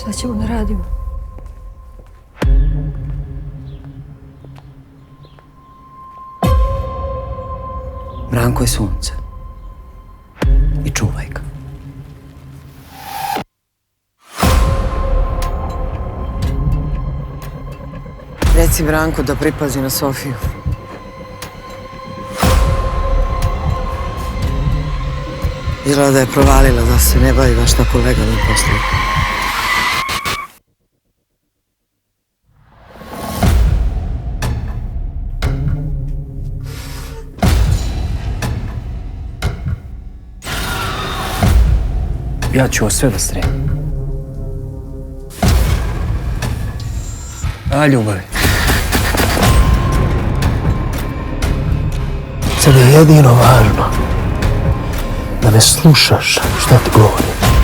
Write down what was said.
Šta ćemo da radimo? Branko je sunce. I čuvaj ga. Reci Branku da pripazi na Sofiju. Izgleda da je provalila, da se ne bavi baš tako legalnim poslom. Ja ću ovo sve da sredim. A ljubavi. Sad je jedino važno da me slušaš šta ti govorim.